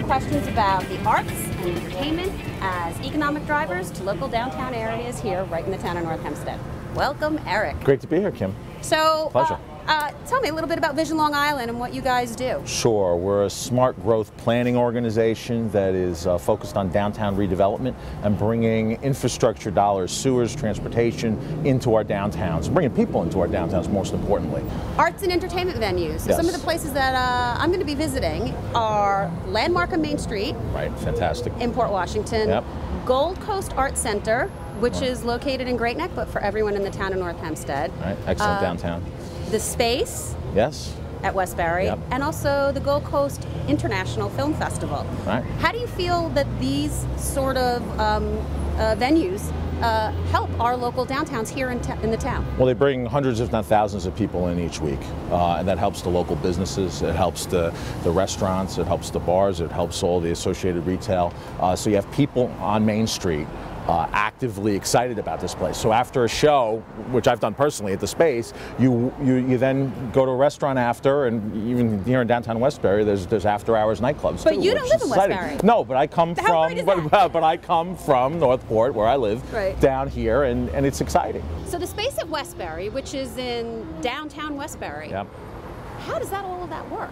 Questions about the arts and entertainment as economic drivers to local downtown areas here right in the town of North Hempstead. Welcome, Eric. Great to be here, Kim. So, pleasure. Tell me a little bit about Vision Long Island and what you guys do. Sure. We're a smart growth planning organization that is focused on downtown redevelopment and bringing infrastructure dollars, sewers, transportation into our downtowns, bringing people into our downtowns most importantly. Arts and entertainment venues. Yes. Some of the places that I'm going to be visiting are Landmark on Main Street. Right. Fantastic. In Port Washington. Yep. Gold Coast Art Center, which is located in Great Neck, but for everyone in the town of North Hempstead. Right. Excellent downtown. The Space. Yes. At Westbury, yep. And also the Gold Coast International Film Festival. Right. How do you feel that these sort of venues help our local downtowns here in the town? Well, they bring hundreds, if not thousands, of people in each week, and that helps the local businesses, it helps the restaurants, it helps the bars, it helps all the associated retail. So you have people on Main Street actively excited about this place. So after a show, which I've done personally at the Space, you then go to a restaurant after, and even here in downtown Westbury, there's after hours nightclubs. But too, you don't live in Westbury. No, but I come but I come from Northport, where I live, right. Down here, and it's exciting. So the Space at Westbury, which is in downtown Westbury, yep. How does all of that work?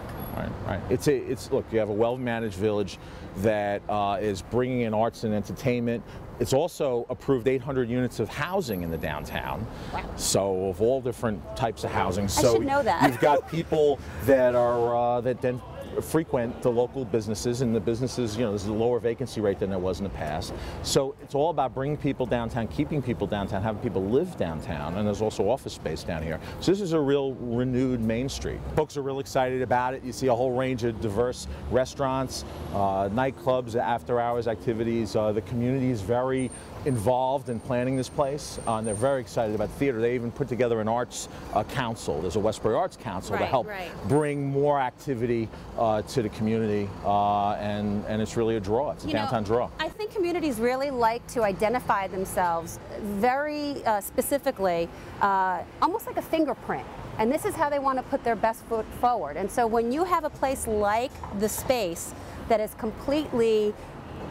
Right. It's look, you have a well-managed village that is bringing in arts and entertainment. It's also approved 800 units of housing in the downtown. Wow. So of all different types of housing. I So should know that. You've got people that are that then frequent the local businesses, and the businesses, there's a lower vacancy rate than there was in the past. So it's all about bringing people downtown, keeping people downtown, having people live downtown, and there's also office space down here. So this is a real renewed Main Street. Folks are real excited about it. You see a whole range of diverse restaurants, nightclubs, after-hours activities. The community is very involved in planning this place, and they're very excited about the theater. They even put together an arts council. There's a Westbury Arts Council to help bring more activity to the community, and it's really a draw. It's a downtown draw. I think communities really like to identify themselves very specifically, almost like a fingerprint. And this is how they want to put their best foot forward. And so when you have a place like the Space that is completely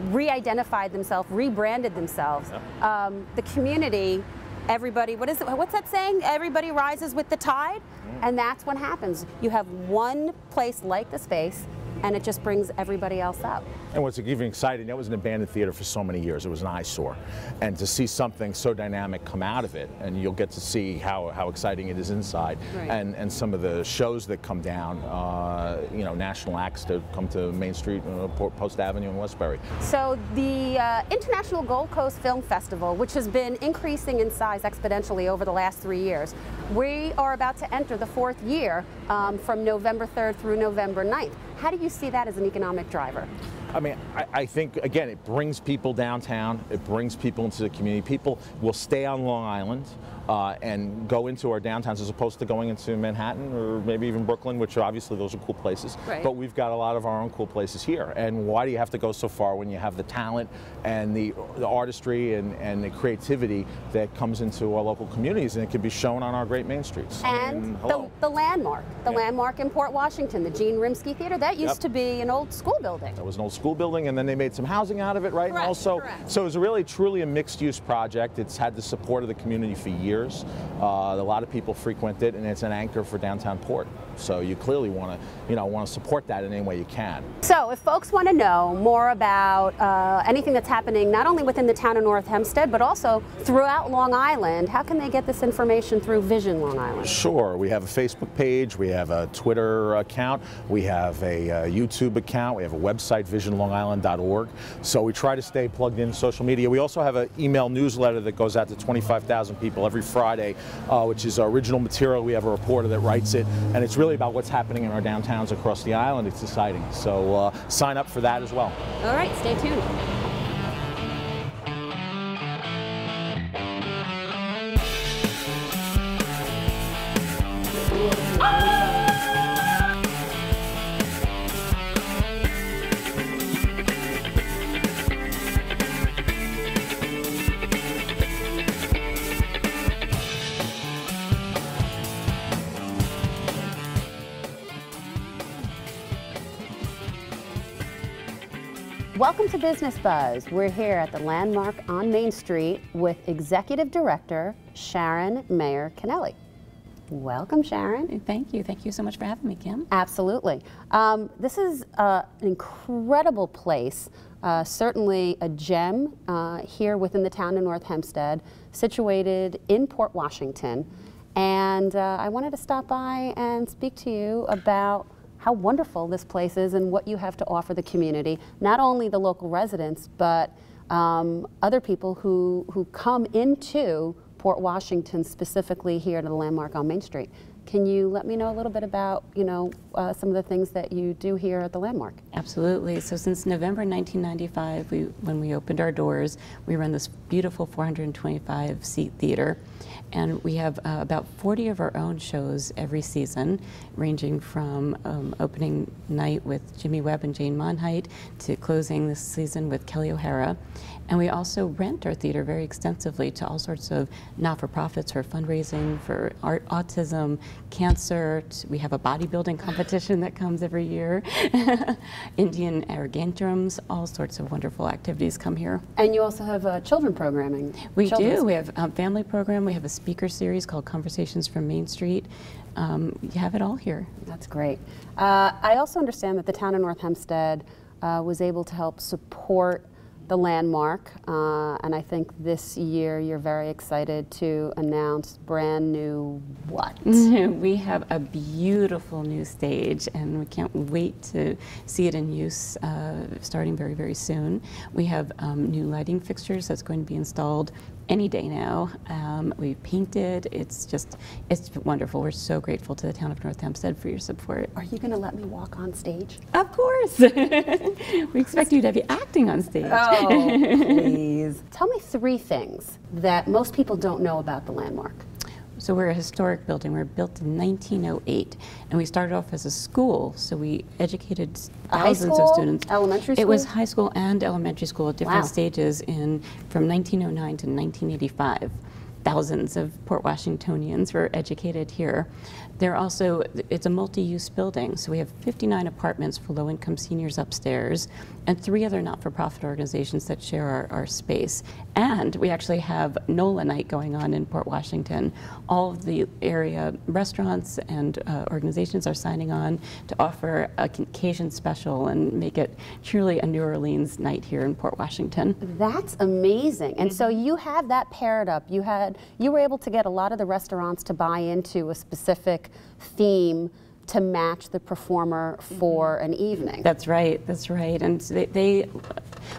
re-identified themselves, rebranded themselves, the community, everybody, what's that saying? Everybody rises with the tide, and that's what happens. You have one place like the Space, and it just brings everybody else up. And what's even exciting, that was an abandoned theater for so many years. It was an eyesore. And to see something so dynamic come out of it, and you'll get to see how exciting it is inside, and some of the shows that come down, national acts that come to Main Street, Post Avenue in Westbury. So the International Gold Coast Film Festival, which has been increasing in size exponentially over the last 3 years, we are about to enter the 4th year from November 3rd through November 9th. How do you see that as an economic driver? I mean, I think, again, it brings people downtown, it brings people into the community. People will stay on Long Island and go into our downtowns as opposed to going into Manhattan or maybe even Brooklyn, which obviously those are cool places. Right. But we've got a lot of our own cool places here. And why do you have to go so far when you have the talent and the artistry and the creativity that comes into our local communities, and it can be shown on our great Main Streets? And the Landmark, Landmark in Port Washington, the Gene Rimsky Theater, that used to be an old school building. That was an old school building, and then they made some housing out of it, right? Correct, and also, correct. So it was really truly a mixed-use project. It's had the support of the community for years. A lot of people frequent it, and it's an anchor for downtown Port. So you clearly want to support that in any way you can. So if folks want to know more about anything that's happening not only within the town of North Hempstead, but also throughout Long Island, how can they get this information through Vision Long Island? Sure. We have a Facebook page, we have a Twitter account, we have a YouTube account, we have a website, Vision visionlongisland.org. So we try to stay plugged in social media. We also have an email newsletter that goes out to 25,000 people every Friday, which is original material. We have a reporter that writes it, and it's really about what's happening in our downtowns across the island. It's exciting. So sign up for that as well. All right, stay tuned. Welcome to Business Buzz. We're here at the Landmark on Main Street with Executive Director Sharon Mayer Kennelly. Welcome, Sharon. Thank you. Thank you so much for having me, Kim. Absolutely. This is an incredible place, certainly a gem here within the town of North Hempstead, situated in Port Washington. And I wanted to stop by and speak to you about how wonderful this place is and what you have to offer the community, not only the local residents, but other people who come into Port Washington, specifically here to the Landmark on Main Street. Can you let me know a little bit about, some of the things that you do here at the Landmark? Absolutely. So since November 1995, when we opened our doors, we run this beautiful 425-seat theater. And we have about 40 of our own shows every season, ranging from opening night with Jimmy Webb and Jane Monheit to closing this season with Kelly O'Hara. And we also rent our theater very extensively to all sorts of not-for-profits for fundraising, for autism, cancer. We have a bodybuilding competition that comes every year. Indian Argantrums, all sorts of wonderful activities come here. And you also have children programming. We do. We have a family program. We have a speaker series called Conversations from Main Street. You have it all here. That's great. I also understand that the town of North Hempstead was able to help support the Landmark, and I think this year you're very excited to announce brand new what? We have a beautiful new stage, and we can't wait to see it in use starting very, very soon. We have new lighting fixtures that's going to be installed any day now. We've painted. It's wonderful. We're so grateful to the town of North Hempstead for your support. Are you going to let me walk on stage? Of course. We expect you to be acting on stage. Oh, please. Tell me 3 things that most people don't know about the Landmark. So we're a historic building. We were built in 1908, and we started off as a school. So we educated thousands of students. Elementary school? It was high school and elementary school at different stages from 1909 to 1985. Thousands of Port Washingtonians were educated here. It's a multi-use building, so we have 59 apartments for low-income seniors upstairs and 3 other not-for-profit organizations that share our space. And we actually have NOLA night going on in Port Washington. All of the area restaurants and organizations are signing on to offer a occasion special and make it truly a New Orleans night here in Port Washington. That's amazing. And so you have that paired up. You were able to get a lot of the restaurants to buy into a specific theme to match the performer for an evening. That's right, that's right. And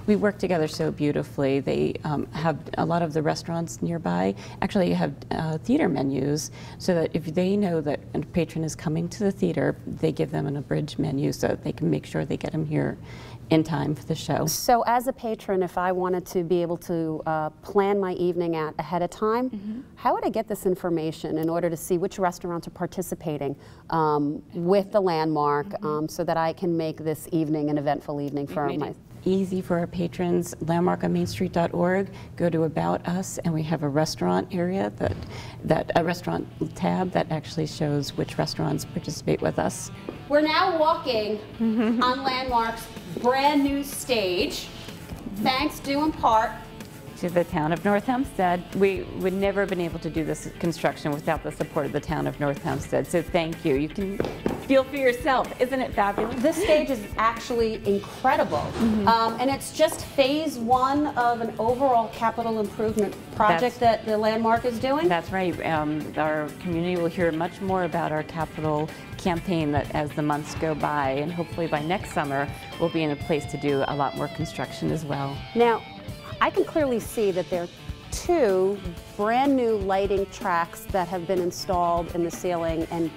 we work together so beautifully. They have a lot of the restaurants nearby actually have theater menus, so that if they know that a patron is coming to the theater, they give them an abridged menu so that they can make sure they get them here in time for the show. So as a patron, if I wanted to be able to plan my evening out ahead of time, how would I get this information in order to see which restaurants are participating with the Landmark so that I can make this evening an eventful evening for my... Easy for our patrons, landmarkonmainstreet.org. Go to About Us, and we have a restaurant area, a restaurant tab that actually shows which restaurants participate with us. We're now walking on Landmark's brand new stage, thanks due in part to the town of North Hempstead. We would never have been able to do this construction without the support of the town of North Hempstead, so thank you. You can feel for yourself. Isn't it fabulous? This stage is actually incredible. And it's just phase one of an overall capital improvement project that the Landmark is doing? That's right. Our community will hear much more about our capital campaign as the months go by, and hopefully by next summer we'll be in a place to do a lot more construction as well. Now, I can clearly see that there are two brand new lighting tracks that have been installed in the ceiling and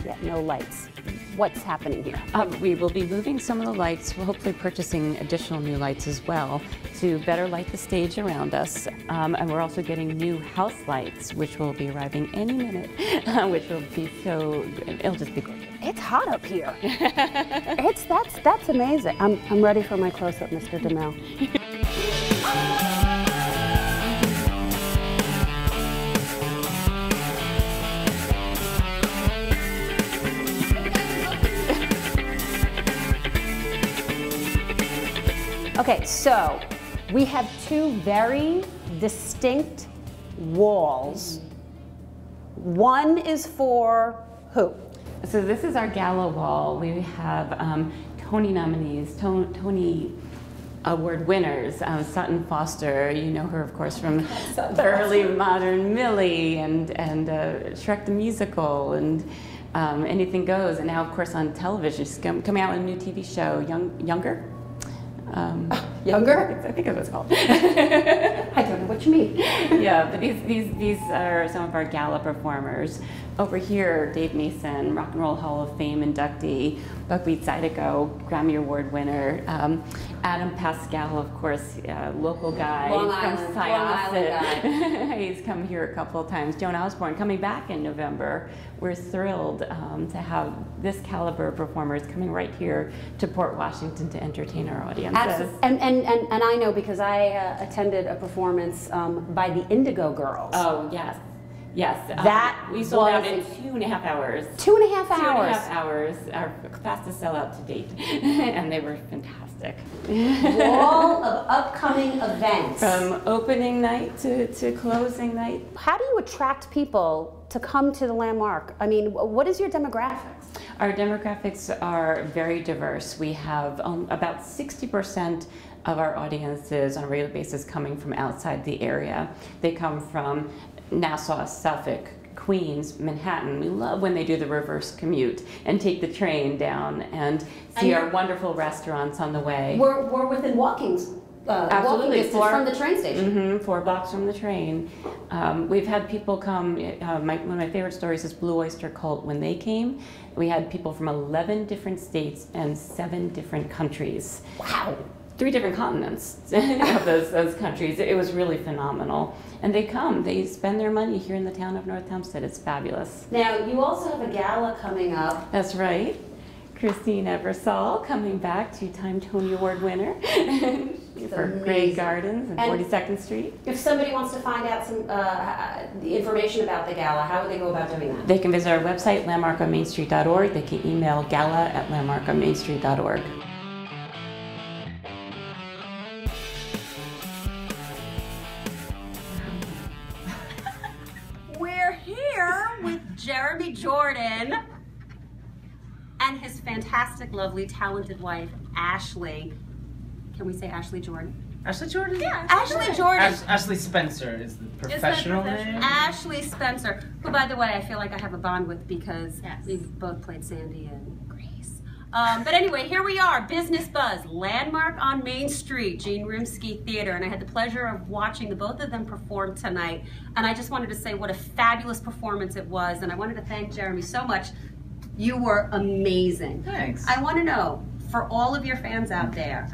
yet no lights. What's happening here? We will be moving some of the lights, we're hopefully purchasing additional new lights as well to better light the stage around us. And we're also getting new house lights, which will be arriving any minute, which will be it'll just be gorgeous. It's hot up here. That's amazing. I'm ready for my close-up, Mr. DeMille. Okay, so we have two very distinct walls. One is for who? So this is our gala wall. We have Tony nominees, Tony Award winners, Sutton Foster, you know her of course from the early modern Millie and Shrek the Musical and Anything Goes, and now of course on television she's coming out with a new TV show, Younger? Younger? I think that's what it's called. I don't know what you mean. Yeah, but these are some of our gala performers. Over here, Dave Mason, Rock and Roll Hall of Fame inductee, Buckwheat Zydeco, Grammy Award winner, Adam Pascal, of course, local guy from Syosset. He's come here a couple of times. Joan Osborne coming back in November. We're thrilled to have this caliber of performers coming right here to Port Washington to entertain our audiences. And I know because I attended a performance by the Indigo Girls. Oh, yes. Yes, that we sold out in 2.5 hours. 2.5 hours? 2.5 hours, our fastest sellout to date, and they were fantastic. Wall of upcoming events. From opening night to closing night. How do you attract people to come to the Landmark? I mean, what is your demographics? Our demographics are very diverse. We have about 60% of our audiences on a regular basis coming from outside the area. They come from Nassau, Suffolk, Queens, Manhattan. We love when they do the reverse commute and take the train down and see our wonderful restaurants on the way. We're within walking distance from the train station. 4 blocks from the train. We've had people come, one of my favorite stories is Blue Oyster Cult. When they came, we had people from 11 different states and 7 different countries. Wow. 3 different continents of those countries. It was really phenomenal. And they spend their money here in the town of North Hempstead. It's fabulous. Now, you also have a gala coming up. That's right. Christine Eversole coming back, 2-time Tony Award winner for Grey Gardens and 42nd Street. If somebody wants to find out some the information about the gala, how would they go about doing that? They can visit our website, landmarkonmainstreet.org. They can email gala@landmarkonmainstreet.org. We're here with Jeremy Jordan and his fantastic, lovely, talented wife, Ashley. Can we say Ashley Jordan? Ashley Jordan? Yeah, Ashley Jordan. Ashley Spencer is the professional name. Ashley Spencer, who, by the way, I feel like I have a bond with because we've both played Sandy and Grace. But anyway, here we are, Business Buzz, Landmark on Main Street, Gene Rimsky Theater, and I had the pleasure of watching the both of them perform tonight, and I just wanted to say what a fabulous performance it was, and I wanted to thank Jeremy so much. You were amazing. Thanks. I want to know, for all of your fans out there,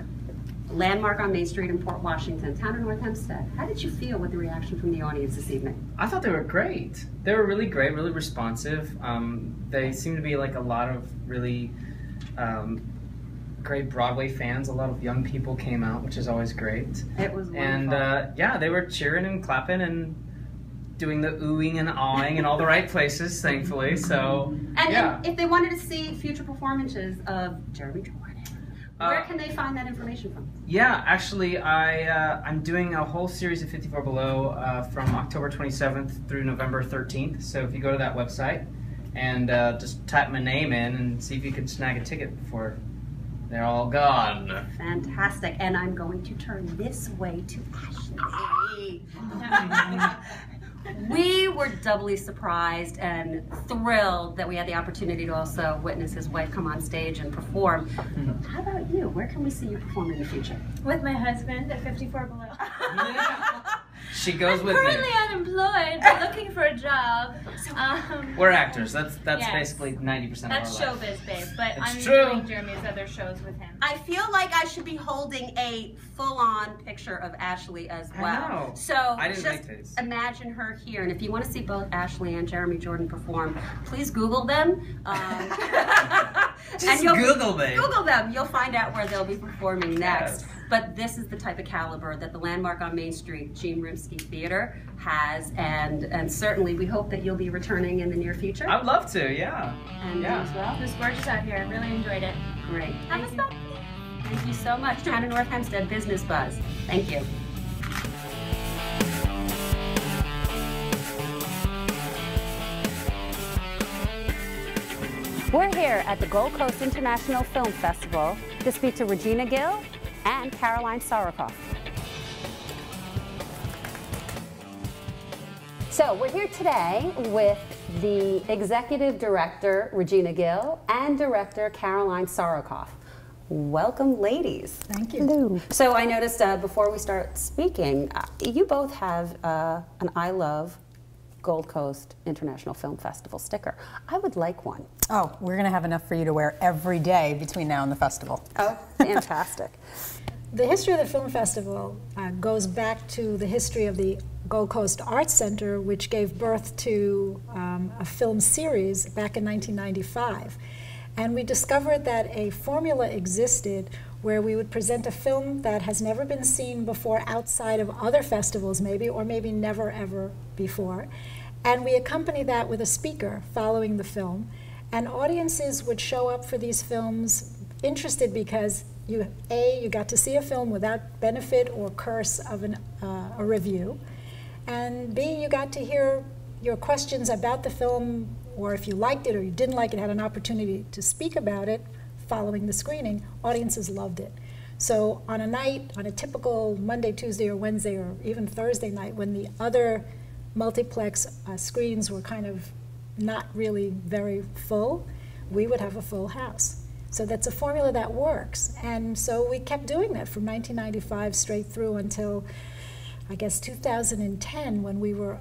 Landmark on Main Street in Port Washington, town of North Hempstead, how did you feel with the reaction from the audience this evening? I thought they were great. They were really great, really responsive. They seem to be like a lot of really great Broadway fans. A lot of young people came out, which is always great. It was wonderful. And yeah, they were cheering and clapping and doing the oohing and awing in all the right places, thankfully. So, and yeah. if they wanted to see future performances of Jeremy Jordan, Where can they find that information from? Yeah, actually, I'm doing a whole series of 54 Below from October 27th through November 13th. So if you go to that website and just type my name in and see if you can snag a ticket before they're all gone. Fantastic. And I'm going to turn this way to Ashley. We were doubly surprised and thrilled that we had the opportunity to also witness his wife come on stage and perform. How about you? Where can we see you perform in the future? With my husband at 54 Below. Yeah. She goes with me. Currently unemployed, but looking for a job. We're actors. That's Yes. basically 90% of our That's life. showbiz, babe. But It's I'm true. doing Jeremy's other shows with him. I feel like I should be holding a full-on picture of Ashley as I well. know. So I didn't just make these. imagine her here. And if you want to see both Ashley and Jeremy Jordan perform, please Google them. Just Google them. Google them. You'll find out where they'll be performing next. Yes. But this is the type of caliber that the Landmark on Main Street, Gene Rimsky Theater, has, and certainly we hope that you'll be returning in the near future. I would love to, yeah. And yeah. you as well. It was gorgeous out here. I really enjoyed it. Great. Have us back. Thank you so much. Town of North Hempstead Business Buzz. Thank you. We're here at the Gold Coast International Film Festival to speak to Regina Gill and Caroline Sorokoff. So we're here today with the Executive Director, Regina Gill, and Director Caroline Sorokoff. Welcome, ladies. Thank you. Hello. So I noticed before we start speaking, you both have an I Love Gold Coast International Film Festival sticker. I would like one. Oh, we're going to have enough for you to wear every day between now and the festival. Oh, fantastic. The history of the film festival goes back to the history of the Gold Coast Arts Center, which gave birth to a film series back in 1995. And we discovered that a formula existed where we would present a film that has never been seen before outside of other festivals maybe, or maybe never ever before. And we accompany that with a speaker following the film. And audiences would show up for these films interested because you got to see a film without benefit or curse of a review. And B, you got to hear your questions about the film, or if you liked it or you didn't like it, had an opportunity to speak about it following the screening. Audiences loved it. So on a night, on a typical Monday, Tuesday, or Wednesday, or even Thursday night, when the other multiplex screens were kind of not really very full, we would have a full house. So that's a formula that works. And so we kept doing that from 1995 straight through until, I guess, 2010, when we were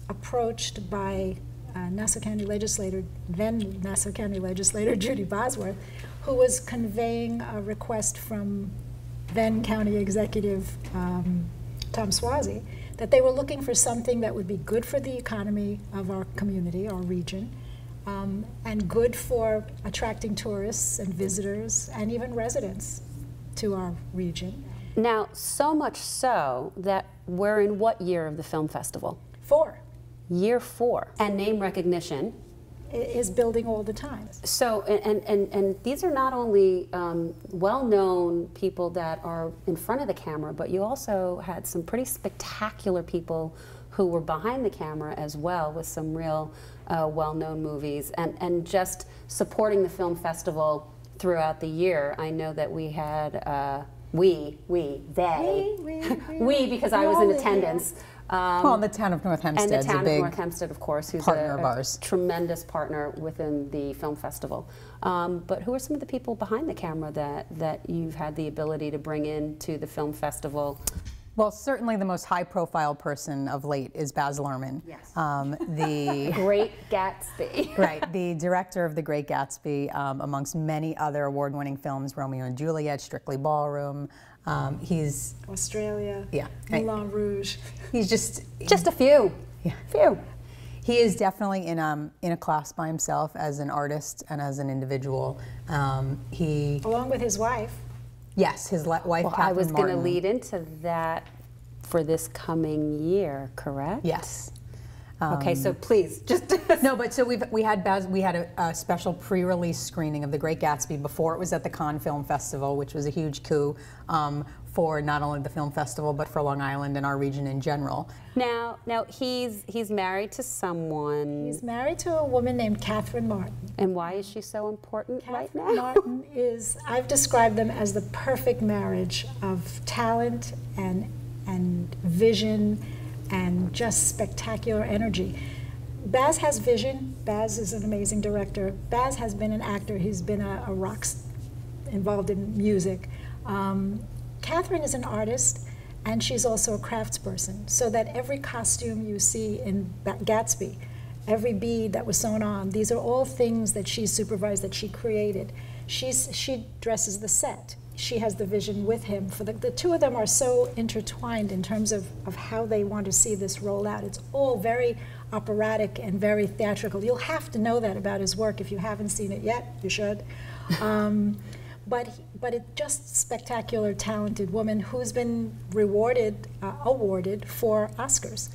approached by Nassau County legislator, then Nassau County legislator Judy Bosworth, who was conveying a request from then County Executive Tom Swazi, that they were looking for something that would be good for the economy of our community, our region, and good for attracting tourists and visitors and even residents to our region. Now, so much so that we're in what year of the film festival? 4. Year 4. And name recognition is building all the time. So, and these are not only well-known people that are in front of the camera, but you also had some pretty spectacular people who were behind the camera as well, with some real well-known movies, and just supporting the film festival throughout the year. I know that we had, we, because I was in attendance. Well, the town of North Hempstead and the town a big of North Hempstead, of course, who's partner a of ours. tremendous partner within the film festival. But who are some of the people behind the camera that you've had the ability to bring in to the film festival? Well, certainly the most high-profile person of late is Baz Luhrmann. Yes. The Great Gatsby. Right, the director of The Great Gatsby, amongst many other award-winning films, Romeo and Juliet, Strictly Ballroom. He's Australia, yeah, Moulin Rouge. He's just a few. Yeah. Few. He is definitely in a class by himself as an artist and as an individual. He, along with his wife. yes, his wife. Well, Catherine I was going to Martin. lead into that for this coming year, correct? Yes. Okay, so please, just No, but so we had a special pre-release screening of The Great Gatsby before it was at the Cannes Film Festival, which was a huge coup for not only the film festival but for Long Island and our region in general. Now he's married to someone. He's married to a woman named Catherine Martin. And why is she so important right now? Catherine Martin is, I've described them as the perfect marriage of talent and vision and just spectacular energy. Baz has vision. Baz is an amazing director. Baz has been an actor. He's been a involved in music. Catherine is an artist, and she's also a craftsperson, so that every costume you see in Gatsby, every bead that was sewn on, these are all things that she supervised, that she created. She dresses the set. She has the vision with him. For the two of them are so intertwined in terms of how they want to see this roll out. It's all very operatic and very theatrical. You'll have to know that about his work. If you haven't seen it yet, you should. But it's just spectacular, talented woman who's been awarded for Oscars.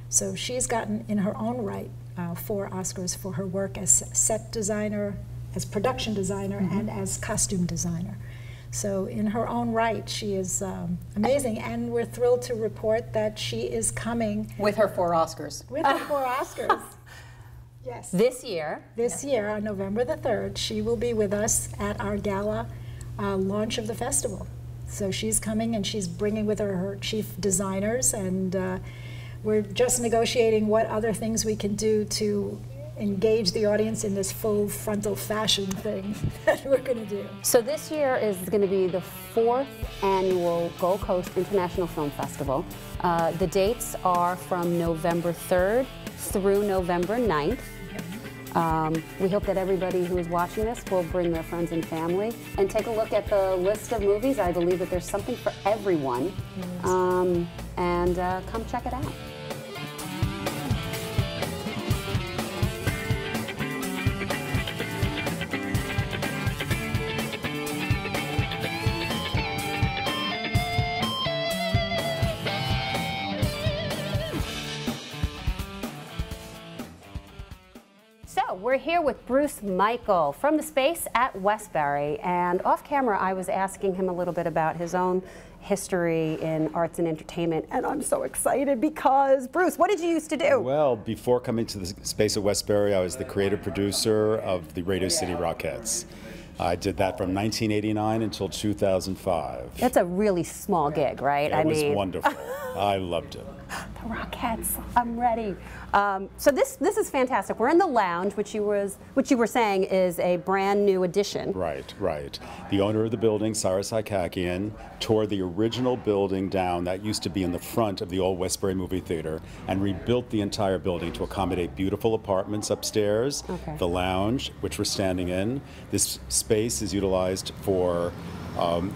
So she's gotten, in her own right, 4 Oscars for her work as set designer, as production designer, and as costume designer. So in her own right, she is amazing, and we're thrilled to report that she is coming With her 4 Oscars. with her 4 Oscars. Yes. This year. This year, on November the 3rd, she will be with us at our gala launch of the festival. So she's coming, and she's bringing with her chief designers, and we're just negotiating what other things we can do to engage the audience in this full frontal fashion thing that we're going to do. So this year is going to be the 4th annual Gold Coast International Film Festival. The dates are from November 3rd through November 9th. We hope that everybody who is watching this will bring their friends and family and take a look at the list of movies. I believe that there's something for everyone. And come check it out. So we're here with Bruce Michael from the space at Westbury, and off camera I was asking him a little bit about his own history in arts and entertainment, and I'm so excited because, Bruce, what did you used to do? Well, before coming to the space at Westbury, I was the creative producer of the Radio City Rockettes. I did that from 1989 until 2005. That's a really small gig, right? It was wonderful. I loved it. The Rockettes, I'm ready. So this is fantastic. We're in the lounge, which you were saying is a brand new addition. Right, right. The owner of the building, Cyrus Ikakian, tore the original building down that used to be in the front of the old Westbury movie theater and rebuilt the entire building to accommodate beautiful apartments upstairs, the lounge, which we're standing in. This space is utilized for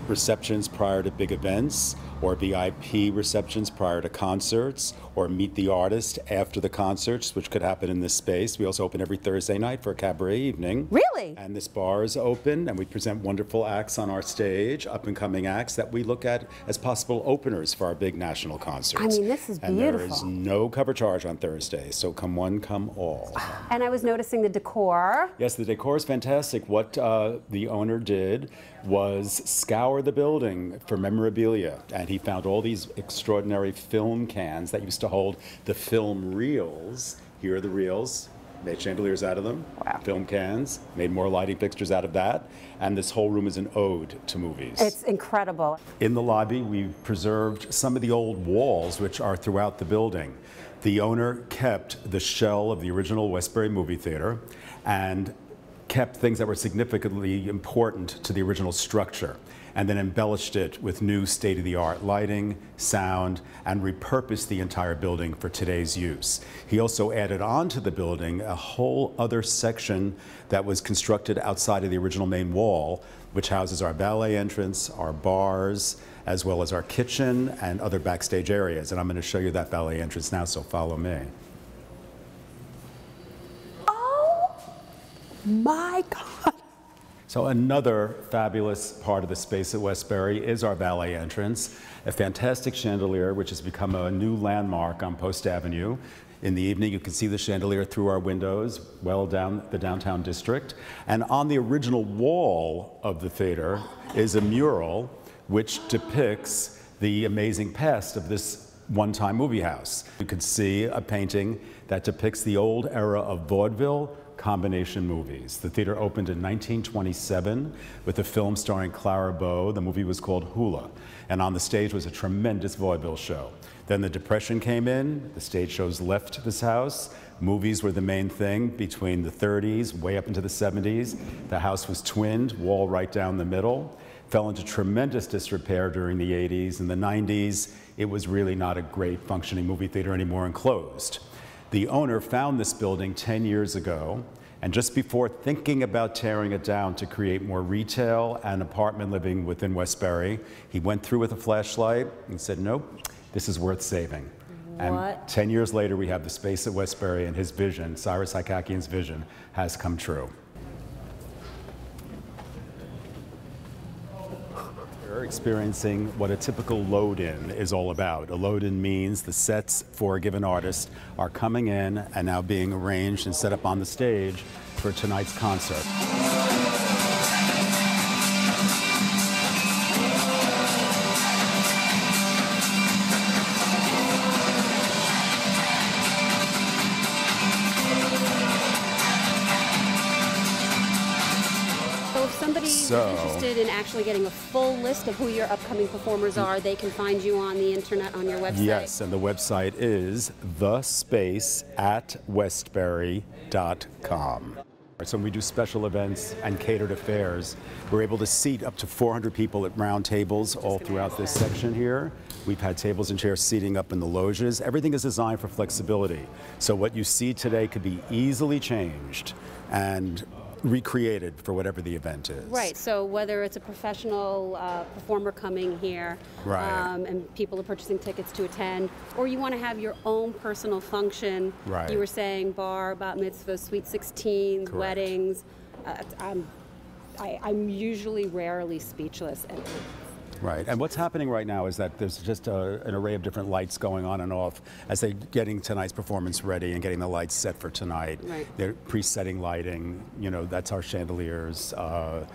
receptions prior to big events, or VIP receptions prior to concerts, or meet the artist after the concerts, which could happen in this space. We also open every Thursday night for a cabaret evening. Really? And this bar is open, and we present wonderful acts on our stage, up-and-coming acts that we look at as possible openers for our big national concerts. I mean, this is beautiful. And there is no cover charge on Thursday, so come one, come all. And I was noticing the decor. Yes, the decor is fantastic. What the owner did was scour the building for memorabilia, and he found all these extraordinary film cans that used to hold the film reels. Here are the reels. Made chandeliers out of them. Wow. Film cans. Made more lighting fixtures out of that. And this whole room is an ode to movies. It's incredible. In the lobby, we've preserved some of the old walls, which are throughout the building. The owner kept the shell of the original Westbury movie theater and kept things that were significantly important to the original structure, and then embellished it with new state-of-the-art lighting, sound, and repurposed the entire building for today's use. He also added on to the building a whole other section that was constructed outside of the original main wall, which houses our ballet entrance, our bars, as well as our kitchen and other backstage areas. And I'm going to show you that ballet entrance now, so follow me. My God. So another fabulous part of the space at Westbury is our ballet entrance, a fantastic chandelier which has become a new landmark on Post Avenue. In the evening, you can see the chandelier through our windows, well down the downtown district. And on the original wall of the theater is a mural which depicts the amazing past of this one-time movie house. You can see a painting that depicts the old era of vaudeville combination movies. The theater opened in 1927 with a film starring Clara Bow. The movie was called Hula, and on the stage was a tremendous vaudeville show. Then the Depression came in, the stage shows left this house. Movies were the main thing between the 30s, way up into the 70s. The house was twinned, wall right down the middle. Fell into tremendous disrepair during the 80s. In the 90s, it was really not a great functioning movie theater anymore and closed. The owner found this building 10 years ago, and just before thinking about tearing it down to create more retail and apartment living within Westbury, he went through with a flashlight and said, nope, this is worth saving. And 10 years later, we have the space at Westbury, and his vision, Cyrus Hakakian's vision, has come true. We're experiencing what a typical load-in is all about. A load-in means the sets for a given artist are coming in and now being arranged and set up on the stage for tonight's concert. Somebody's interested in actually getting a full list of who your upcoming performers are, they can find you on the internet on your website. Yes, and the website is thespace@westbury.com. So when we do special events and catered affairs, we're able to seat up to 400 people at round tables all throughout this section here. We've had tables and chairs seating up in the loges. Everything is designed for flexibility. So what you see today could be easily changed and recreated for whatever the event is. Right, so whether it's a professional performer coming here, and people are purchasing tickets to attend, or you want to have your own personal function. Right. You were saying bar, bat mitzvahs, sweet 16s, weddings. I'm usually rarely speechless. Right, and what's happening right now is that there's just an array of different lights going on and off as they're getting tonight's performance ready and getting the lights set for tonight. Right. They're presetting lighting, you know, that's our chandeliers. The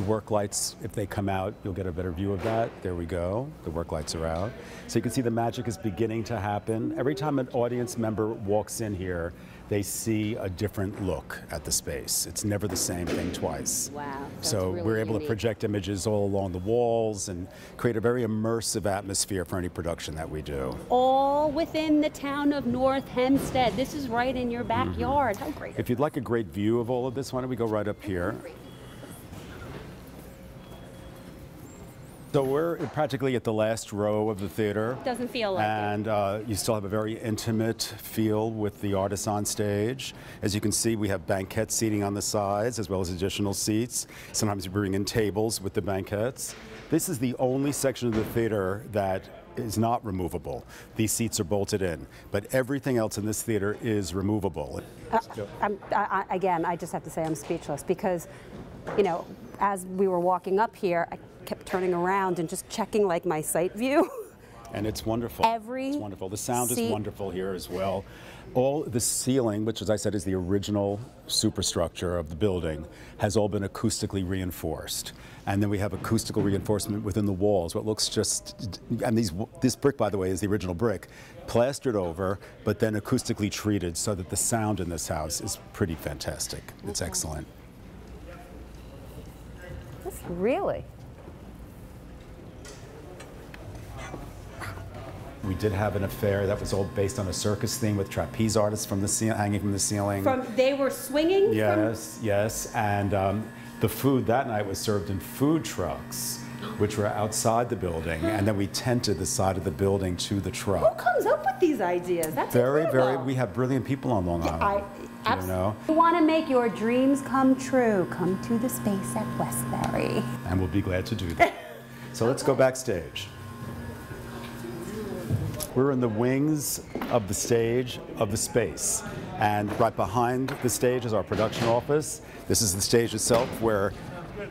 work lights, if they come out, you'll get a better view of that. There we go, the work lights are out. So you can see the magic is beginning to happen. Every time an audience member walks in here, they see a different look at the space. It's never the same thing twice. Wow. So really we're able unique. to project images all along the walls and create a very immersive atmosphere for any production that we do. All within the town of North Hempstead. This is right in your backyard. How great. If you'd like a great view of all of this, why don't we go right up here? So we're practically at the last row of the theater. Doesn't feel like it. And you still have a very intimate feel with the artists on stage. As you can see, we have banquette seating on the sides as well as additional seats. Sometimes we bring in tables with the banquettes. This is the only section of the theater that is not removable. These seats are bolted in, but everything else in this theater is removable. Again, I just have to say I'm speechless because, you know, as we were walking up here, I kept turning around and just checking like my sight view. And it's wonderful. It's wonderful. The sound is wonderful here as well. All the ceiling, which as I said is the original superstructure of the building, has all been acoustically reinforced. And then we have acoustical reinforcement within the walls. What looks just, and this brick, by the way, is the original brick, plastered over, but then acoustically treated so that the sound in this house is pretty fantastic. It's excellent. Really? We did have an affair that was all based on a circus theme with trapeze artists from the hanging from the ceiling. They were swinging? Yes, yes. And the food that night was served in food trucks, which were outside the building. And then we tented the side of the building to the truck. Who comes up with these ideas? That's very, incredible. we have brilliant people on Long Island. You know? You want to make your dreams come true, come to the space at Westbury. And we'll be glad to do that. So let's go backstage. We're in the wings of the stage of the space. And right behind the stage is our production office. This is the stage itself where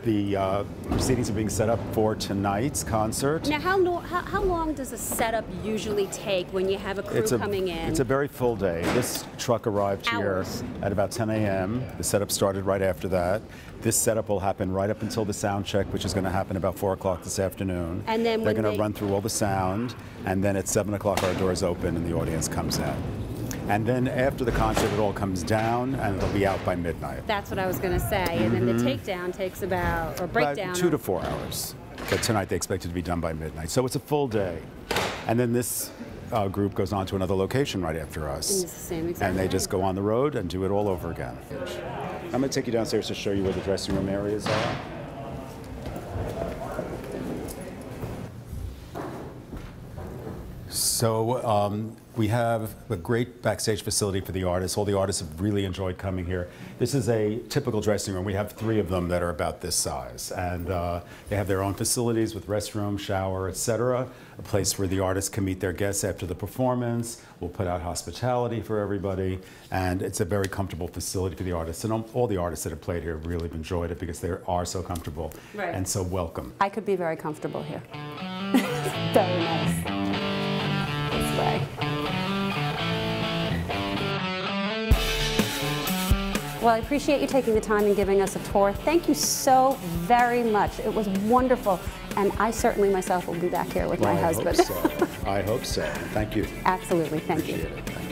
The proceedings are being set up for tonight's concert. Now, how long does a setup usually take when you have a crew coming in? It's a very full day. This truck arrived here at about 10 a.m. The setup started right after that. This setup will happen right up until the sound check, which is going to happen about 4 o'clock this afternoon. And then they're going to run through all the sound, and then at 7 o'clock our doors open and the audience comes in. And then after the concert, it all comes down, and it'll be out by midnight. That's what I was going to say. And then the takedown takes about, or breakdown. About 2 to 4 hours. But tonight they expect it to be done by midnight. So it's a full day. And then this group goes on to another location right after us. And it's the same exact And they just go on the road and do it all over again. I'm going to take you downstairs to show you where the dressing room areas are. So we have a great backstage facility for the artists. All the artists have really enjoyed coming here. This is a typical dressing room. We have 3 of them that are about this size. And they have their own facilities with restroom, shower, etc. A place where the artists can meet their guests after the performance. We'll put out hospitality for everybody. And it's a very comfortable facility for the artists. And all the artists that have played here really have enjoyed it because they are so comfortable and so welcome. I could be very comfortable here. Very nice. This way. Well, I appreciate you taking the time and giving us a tour. Thank you so very much. It was wonderful. And I certainly myself will be back here with my husband. I hope so. I hope so. Thank you. Absolutely. Thank you. Appreciate it. Thank you.